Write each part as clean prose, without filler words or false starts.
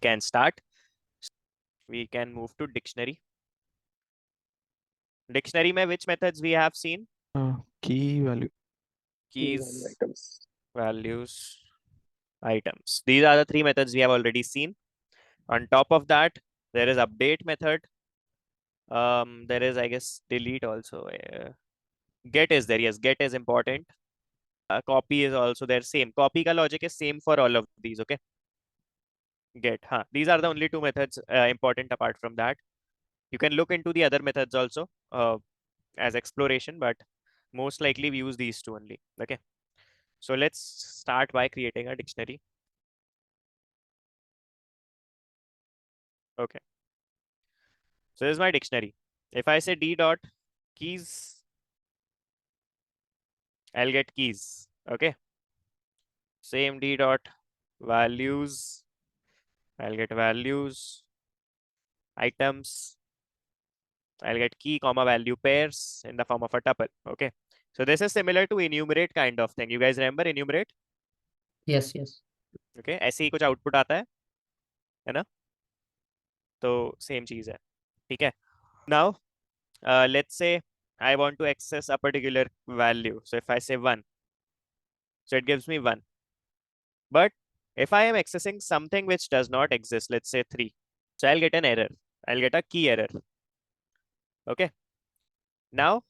can start. We can move to dictionary. Dictionary mein which methods we have seen? Key value. Keys, items. values, items. These are the three methods we have already seen. On top of that, there is update method. There is, I guess, delete also. Get is there. Yes, get is important. Copy is also there. Same. Copy ka logic is same for all of these. Okay. Get. Huh. These are the only two methods important apart from that. You can look into the other methods also as exploration, but most likely we use these two only. Okay. So let's start by creating a dictionary. Okay. So this is my dictionary. If I say d dot keys, I'll get keys. Okay. Same d dot values, I'll get values. Items, I'll get key comma value pairs in the form of a tuple. Okay. So this is similar to enumerate kind of thing. You guys remember enumerate? Yes, yes. Okay. ऐसे ही कुछ output आता है ना? तो same चीज है. ठीक है. Now, let's say I want to access a particular value. So if I say 1, so it gives me 1. But if I am accessing something which does not exist, let's say 3, so I'll get an error. I'll get a key error. Okay. Now,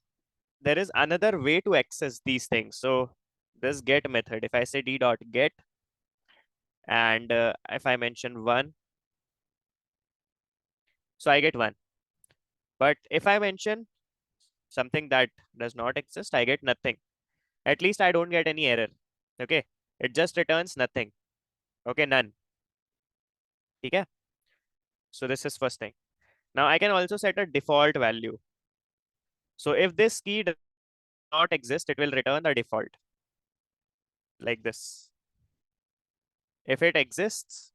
there is another way to access these things. So this get method, if I say d dot get, and if I mention 1, so I get 1. But if I mention something that does not exist, I get nothing. At least I don't get any error. Okay. It just returns nothing. Okay, none. Okay. So this is first thing. Now I can also set a default value. So if this key does not exist, it will return the default like this. If it exists,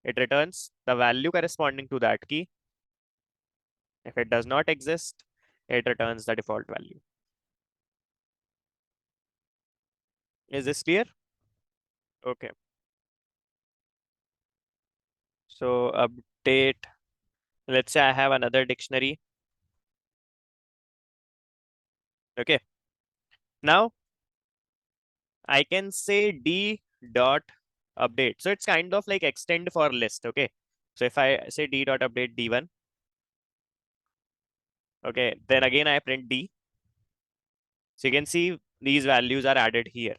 it returns the value corresponding to that key. If it does not exist, it returns the default value. Is this clear? Okay. So update. Let's say I have another dictionary. Okay. Now I can say d dot update. So it's kind of like extend for list. Okay. So if I say d dot update d1, okay, then again I print d. So you can see these values are added here.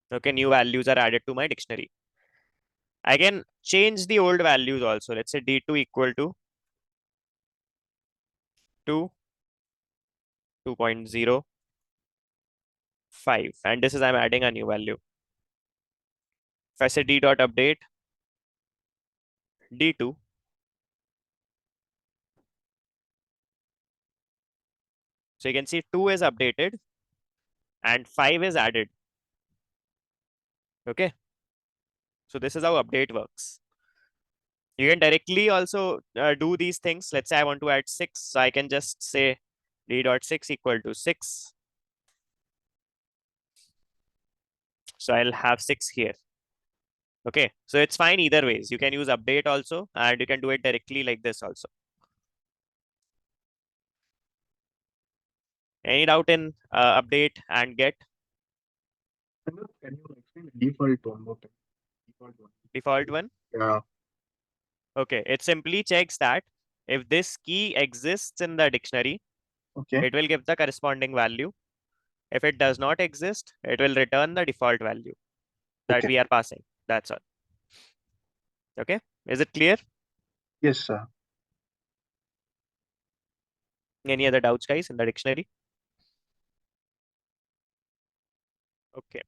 Okay, new values are added to my dictionary. I can change the old values also. Let's say d2 equal to 2, 2.05, and this is I'm adding a new value. If I say d dot update d2, so you can see 2 is updated and 5 is added. Okay. So this is how update works. You can directly also do these things. Let's say I want to add 6. So I can just say d dot 6 equal to 6. So I'll have 6 here. Okay. So it's fine either ways. You can use update also, and you can do it directly like this also. Any doubt in update and get? Can you explain default one more time? Default one? Yeah. Okay. It simply checks that if this key exists in the dictionary, Okay. it will give the corresponding value. If it does not exist, it will return the default value that Okay. we are passing. That's all. Okay. Is it clear? Yes, sir. Any other doubts, guys, in the dictionary? Okay.